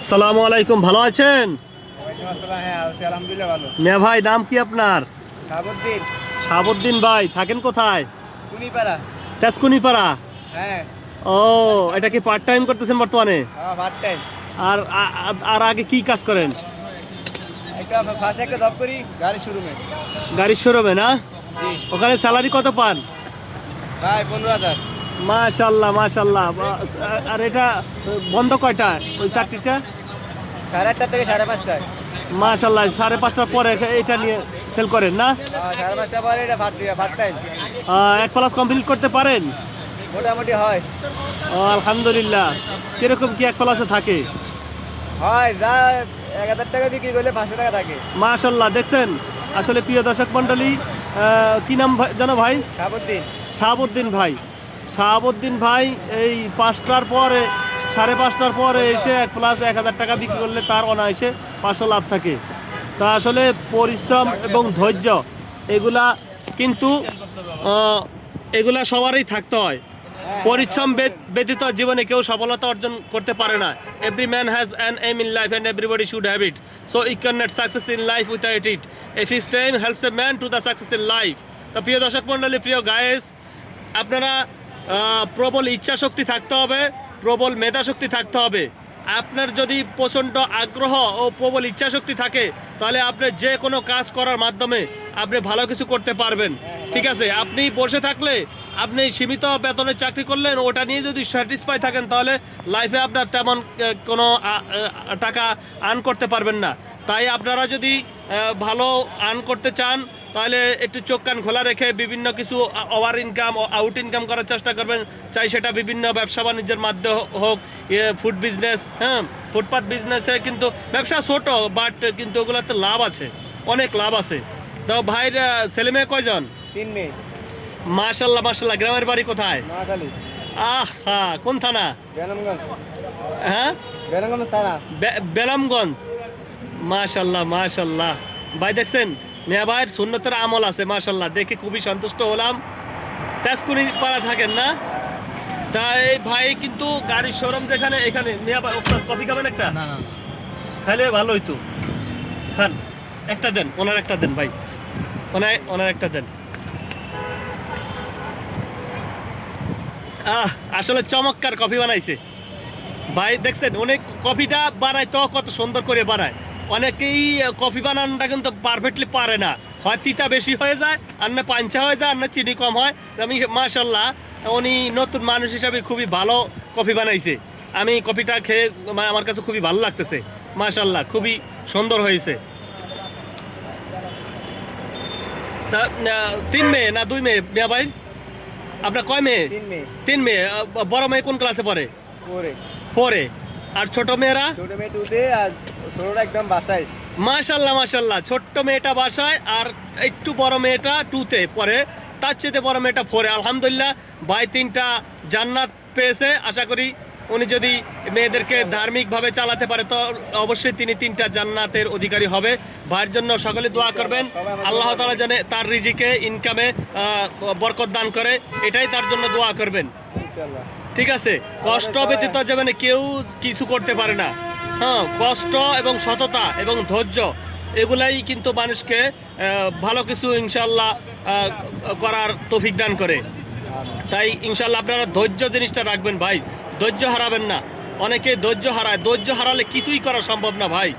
আসসালামু আলাইকুম, ভালো আছেন? ওয়ালাইকুম আসসালাম। হ্যাঁ আছি, আলহামদুলিল্লাহ ভালো। মিয়া ভাই, নাম কি আপনার? শাহাবুদ্দিন। শাহাবুদ্দিন ভাই, থাকেন কোথায়? কুনিপাড়া। তেজকুনিপাড়া। হ্যাঁ। ও, এটা কি পার্ট টাইম করতেছেন বর্তমানে? হ্যাঁ পার্ট টাইম। আর আর আগে কি কাজ করেন? একটা ফার্স্টে একটা জব করি গাড়ি শোরুমে। গাড়ির শোরুমে না? জি ওখানে স্যালারি কত পান? ভাই 15,000। মাশাল্লাহ মাশাল্লাহ। আর এটা বন্ধ কয়টা ওই চাকরিটা? 8:30 থেকে 5:30। মাশাল্লাহ, 5:30টার পরে এটা নিয়ে সেল করেন না? 5:30 পরে এটা পার্ট টাইম। 1+ কমপ্লিট করতে পারেন? মোটামুটি হয়। আলহামদুলিল্লাহ। কিরকম কি 1+এ থাকে? হয় যা 1000 টাকা বিক্রি করলে 500 টাকা থাকে। মাশাল্লাহ, দেখছেন? আসলে প্রিয় দর্শক মণ্ডলী, কি নাম জানো ভাই? শাহাবুদ্দিন। শাহাবুদ্দিন ভাই। শাহাবুদ্দিন ভাই এই 5টার পরে 5:30টার পরে এসে 1+1000 টাকা বিক্রি করলে তার অনায়াসে 500 লাভ থাকে। তা আসলে পরিশ্রম এবং ধৈর্য এগুলা কিন্তু এগুলা সবারই থাকতে হয়। পরিশ্রম ব্যতীত জীবনে কেউ সফলতা অর্জন করতে পারে না। Every man has an aim in life and everybody should have it, so he can not success in life without it. If his time helps a man to the success in life. তো প্রিয় দর্শক মণ্ডলী, প্রিয় guys, আপনারা প্রবল ইচ্ছা শক্তি থাকতে হবে, প্রবল মেধাশক্তি থাকতে হবে। আপনার যদি প্রচণ্ড আগ্রহ ও প্রবল ইচ্ছা শক্তি থাকে, তাহলে আপনি যে কোনো কাজ করার মাধ্যমে আপনি ভালো কিছু করতে পারবেন। ঠিক আছে, আপনি বসে থাকলে, আপনি সীমিত বেতনে চাকরি করলেন, ওটা নিয়ে যদি স্যাটিসফাই থাকেন, তাহলে লাইফে আপনার তেমন কোনো টাকা আর্ন করতে পারবেন না। তাই আপনারা যদি ভালো আর্ন করতে চান, তাহলে একটু চোখ কান খোলা রেখে বিভিন্ন কিছু ওভার ইনকাম ও আউট ইনকাম করার চেষ্টা করবেন। চাই সেটা বিভিন্ন ব্যবসা বাণিজ্যের মাধ্যমে হোক, ফুড বিজনেস, হ্যাঁ, ফুটপাথ বিজনেসে কিন্তু ব্যবসা ছোটো, বাট কিন্তু ওগুলোতে লাভ আছে, অনেক লাভ আছে। তো ভাইয়ের ছেলে মেয়ে কয়জন? 3 মেয়ে। মাশাল্লাহ মাশাল্লাহ। গ্রামের বাড়ি কোথায়? নোয়াখালী। হ্যাঁ, কোন থানা? বেনামগঞ্জ। হ্যাঁ, বেনামগঞ্জ থানা। বেলামগঞ্জ। মাশাল্লাহ মাশাল্লাহ। ভাই দেখছেন, মিয়া ভাইয়ের সুন্নতের আমল আছে, মাশাল্লাহ, দেখে খুবই সন্তুষ্ট হলাম। তেজকুনিপাড়া থাকেন না? তাই ভাই কিন্তু গাড়ির শোরুম যেখানে, এখানে মিয়া ভাই ওস্তাদ কফি খাবেন একটা? না না খাইলে ভালো হইতো। খান, একটা দেন, ওনার একটা দেন ভাই, ওনার একটা দেন। আসলে চমৎকার কফি বানাইছে ভাই, দেখছেন? অনেক কফিটা বানায় তো কত সুন্দর করে বানায়। অনেকেই কফি বানানোটা কিন্তু পারফেক্টলি পারে না, হয় তিতা বেশি হয়ে যায়, আর না পাঞ্চা হয়ে যায়, আর না চিনি কম হয়। আমি মাশাল্লাহ, উনি নতুন মানুষ হিসাবে খুবই ভালো কফি বানাইছে। আমি কফিটা খেয়ে আমার কাছে খুবই ভালো লাগতেছে, মাশাল্লাহ, খুবই সুন্দর হয়েছে। তা 3 মেয়ে না 2 মেয়ে মিয়া ভাই? আপনার কয় মেয়ে? 3 মেয়ে। 3 মেয়ে। বড় মেয়ে কোন ক্লাসে পড়ে? পরে 4-এ। আর ছোট মেয়েরা? ছোট মেয়ে 2-তে আর ছোটটা একদম বাসায়। মাশাল্লাহ মাশাল্লাহ। ছোট্ট মেয়েটা বাসায়, আর একটু বড় মেয়েটা 2-তে পড়ে, তার চেয়ে বড় মেয়েটা 4-এ। আলহামদুলিল্লাহ, ভাই 3টা জান্নাত পেয়েছে। আশা করি উনি যদি মেয়েদেরকে ধার্মিকভাবে চালাতে পারে, তো অবশ্যই তিনি 3টা জান্নাতের অধিকারী হবে। ভাইয়ের জন্য সকলে দোয়া করবেন, আল্লাহ তাআলা যেন তার রিজিকে, ইনকামে বরকত দান করে, এটাই তার জন্য দোয়া করবেন। ইনশাআল্লাহ। ঠিক আছে, কষ্ট ব্যতীত যেমন কেউ কিছু করতে পারে না। হ্যাঁ, কষ্ট এবং সততা এবং ধৈর্য এগুলাই কিন্তু মানুষকে ভালো কিছু ইনশাল্লাহ করার তৌফিক দান করে। তাই ইনশাল্লাহ আপনারা ধৈর্য জিনিসটা রাখবেন ভাই, ধৈর্য হারাবেন না। অনেকে ধৈর্য হারায়, ধৈর্য হারালে কিছুই করা সম্ভব না ভাই।